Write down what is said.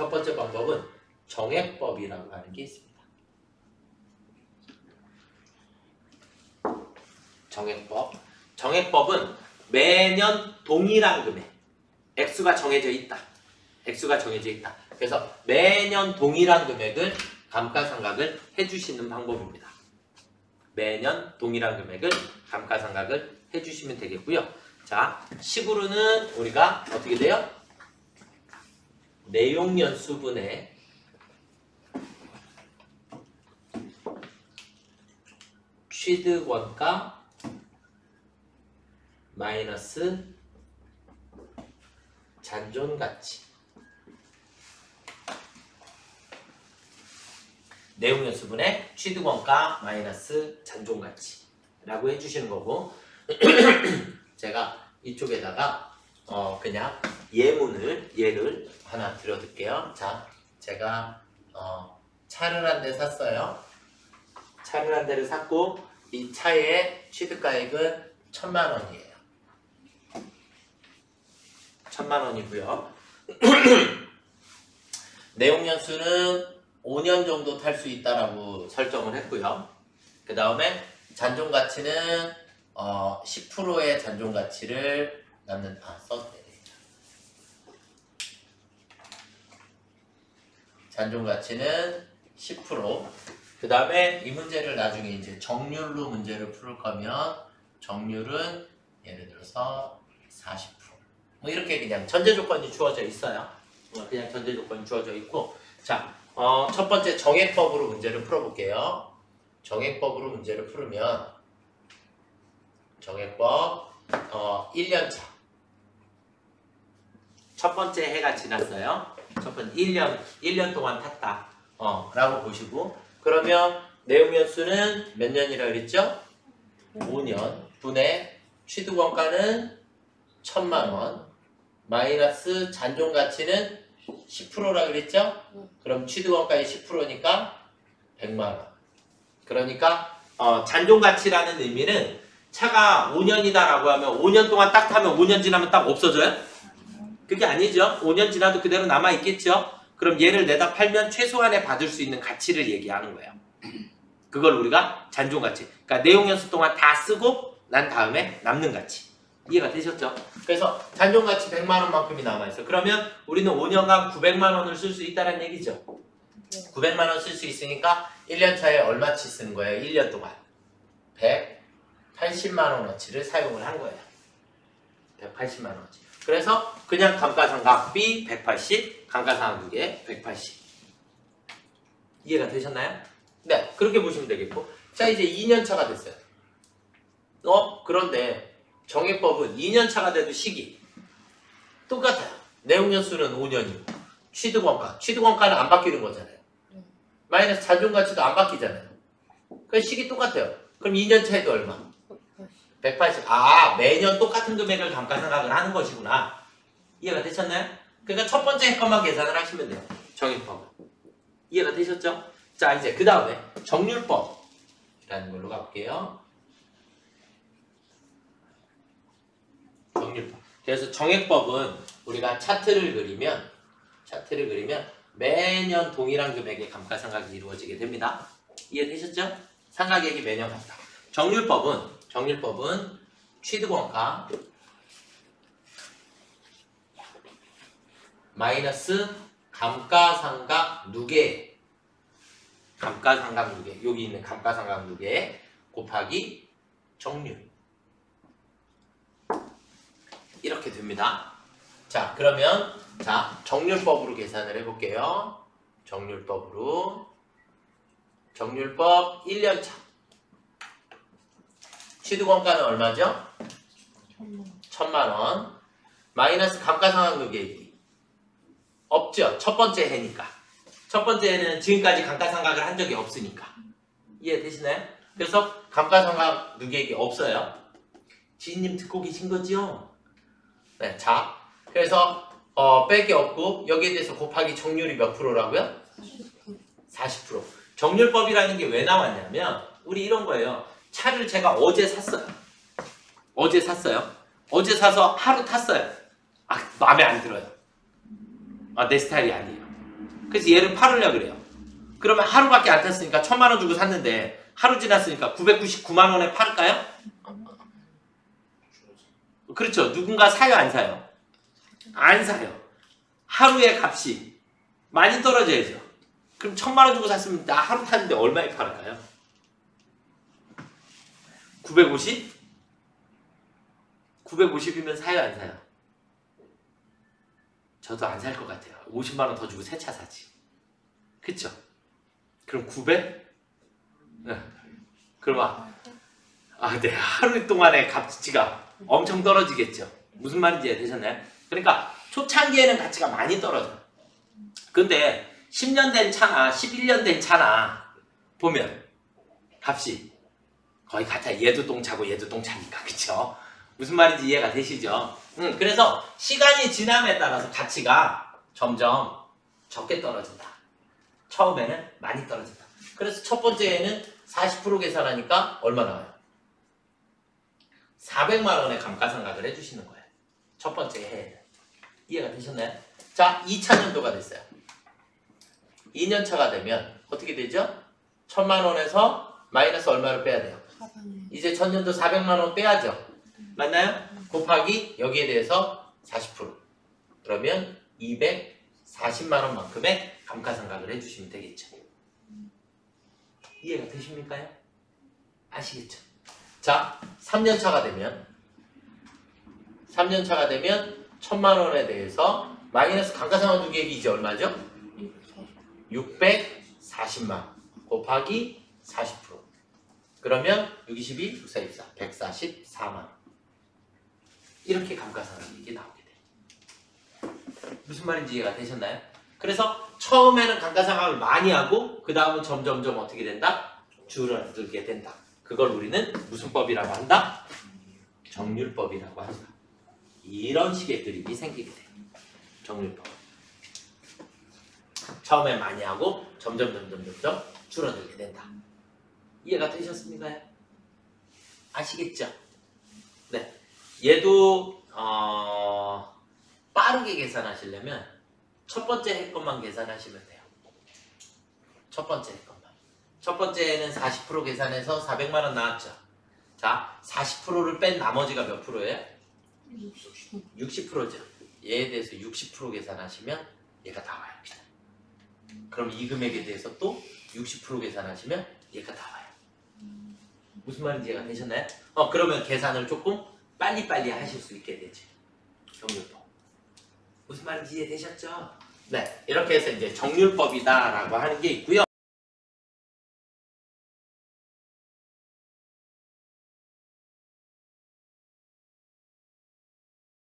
첫 번째 방법은 정액법이라고 하는 게 있습니다. 정액법. 정액법은 매년 동일한 금액, 액수가 정해져 있다. 액수가 정해져 있다. 그래서 매년 동일한 금액을 감가상각을 해주시는 방법입니다. 매년 동일한 금액을 감가상각을 해주시면 되겠고요. 자, 식으로는 우리가 어떻게 돼요? 내용연수분의 취득원가 마이너스 잔존가치. 내용연수분의 취득원가 마이너스 잔존가치라고 해주시는 거고 제가 이쪽에다가 그냥 예를 하나 들어둘게요. 자, 제가 차를 한 대 샀어요. 차를 한 대를 샀고 이 차의 취득가액은 1000만원이에요. 1000만원이고요. 내용연수는 5년 정도 탈 수 있다라고 설정을 했고요. 그 다음에 잔존가치는 10%의 잔존가치를 썼네. 잔존가치는 10%. 그 다음에 이 문제를 나중에 이제 정률로 문제를 풀 거면 정률은 예를 들어서 40%. 뭐 이렇게 그냥 전제 조건이 주어져 있어요. 그냥 전제 조건이 주어져 있고, 자, 첫 번째 정액법으로 문제를 풀어볼게요. 정액법으로 문제를 풀으면 정액법 1년차. 첫 번째 해가 지났어요. 첫 번째 1년 동안 탔다. 라고 보시고, 그러면 내용연수는 몇 년이라 그랬죠? 5년 분의 취득원가는 1000만원 마이너스 잔존가치는 10%라 그랬죠? 그럼 취득원가의 10%니까 100만원. 그러니까 잔존가치라는 의미는 차가 5년이다라고 하면 5년 동안 딱 타면 5년 지나면 딱 없어져요? 그게 아니죠. 5년 지나도 그대로 남아있겠죠? 그럼 얘를 내다 팔면 최소한에 받을 수 있는 가치를 얘기하는 거예요. 그걸 우리가 잔존가치. 그러니까 내용연수 동안 다 쓰고 난 다음에 남는 가치. 이해가 되셨죠? 그래서 잔존가치 100만원만큼이 남아있어. 그러면 우리는 5년간 900만원을 쓸 수 있다는 얘기죠. 900만원 쓸 수 있으니까 1년차에 얼마치 쓰는 거예요? 1년 동안 180만원어치를 사용을 한 거예요. 180만원어치. 그래서 그냥 감가상각비 180, 감가상각비에 180. 이해가 되셨나요? 네, 그렇게 보시면 되겠고. 자, 이제 2년차가 됐어요. 그런데 정액법은 2년차가 돼도 시기 똑같아요. 내용연수는 5년이고 취득원가는 안 바뀌는 거잖아요. 마이너스 잔존가치도 안 바뀌잖아요. 그 시기 똑같아요. 그럼 2년차에도 얼마? 180. 매년 똑같은 금액을 감가상각을 하는 것이구나. 이해가 되셨나요? 그러니까 첫 번째 것만 계산을 하시면 돼요. 정액법은. 이해가 되셨죠? 자, 이제 그 다음에 정률법이라는 걸로 가볼게요. 정률법. 그래서 정액법은 우리가 차트를 그리면 매년 동일한 금액의 감가상각이 이루어지게 됩니다. 이해되셨죠? 상각액이 매년 같다. 정률법은 취득원가 마이너스 감가상각 누계, 여기 있는 감가상각 누계 곱하기 정률. 이렇게 됩니다. 자, 그러면 정률법으로 계산을 해볼게요. 정률법 1년차. 취득원가는 얼마죠? 1000만원. 마이너스 감가상각 누계액이 없죠. 첫 번째 해니까. 첫 번째 해는 지금까지 감가상각을 한 적이 없으니까. 이해되시나요? 그래서 감가상각 누계액이 없어요. 지인님 듣고 계신 거죠? 네, 자, 그래서 뺄 게 없고 여기에 대해서 곱하기 정률이 몇 프로라고요? 40%. 정률법이라는 게 왜 나왔냐면 우리 이런 거예요. 차를 제가 어제 샀어요. 어제 사서 하루 탔어요. 마음에 안 들어요. 내 스타일이 아니에요. 그래서 얘를 팔으려고 그래요. 그러면 하루밖에 안 탔으니까 1000만 원 주고 샀는데 하루 지났으니까 999만 원에 팔을까요? 그렇죠. 누군가 사요, 안 사요? 안 사요. 하루의 값이 많이 떨어져야죠. 그럼 1000만 원 주고 샀으면 나 하루 탔는데 얼마에 팔을까요? 950? 950이면 사요, 안 사요? 저도 안 살 것 같아요. 50만 원 더 주고 새 차 사지. 그쵸? 그럼 900? 네. 그럼 네. 하루 동안의 값치가 엄청 떨어지겠죠. 무슨 말인지 이해되셨나요? 그러니까 초창기에는 가치가 많이 떨어져요. 근데 10년 된 차나 11년 된 차나 보면 값이 거의 같아요. 얘도 똥차고 얘도 똥차니까. 그쵸? 무슨 말인지 이해가 되시죠? 그래서 시간이 지남에 따라서 가치가 점점 적게 떨어진다. 처음에는 많이 떨어진다. 그래서 첫 번째에는 40% 계산하니까 얼마 나와요? 400만 원의 감가상각을 해주시는 거예요. 첫 번째 해에는. 이해가 되셨나요? 자, 2차 년도가 됐어요. 2년 차가 되면 어떻게 되죠? 1000만 원에서 마이너스 얼마를 빼야 돼요? 이제 전년도 400만 원 빼야죠. 맞나요? 곱하기 여기에 대해서 40%. 그러면 240만 원만큼의 감가상각을 해주시면 되겠죠. 이해가 되십니까요? 아시겠죠? 자, 3년 차가 되면 1000만 원에 대해서 마이너스 감가상각 주기액이 이제 얼마죠? 640만 곱하기 40%. 그러면 622, 6424, 144만 원. 이렇게 감가상각액이 나오게 돼요. 무슨 말인지 이해가 되셨나요? 그래서 처음에는 감가상각을 많이 하고 그 다음은 점점점 어떻게 된다? 줄어들게 된다. 그걸 우리는 무슨 법이라고 한다? 정률법이라고 한다. 이런 식의 그림이 생기게 돼요. 정률법. 처음에 많이 하고 점점 줄어들게 된다. 이해가 되셨습니까? 아시겠죠? 네. 얘도 빠르게 계산하시려면 첫 번째 해 것만 계산하시면 돼요. 첫 번째 해 것만. 첫 번째는 40% 계산해서 400만 원 나왔죠. 자, 40%를 뺀 나머지가 몇 프로예요? 60%죠. 얘에 대해서 60% 계산하시면 얘가 나와요. 그럼 이 금액에 대해서 또 60% 계산하시면 얘가 나와요. 무슨 말인지 이해가 되셨나요? 그러면 계산을 조금 빨리빨리 하실 수 있게 되죠. 정률법. 무슨 말인지 이해되셨죠? 네, 이렇게 해서 이제 정률법이다라고 하는 게 있고요.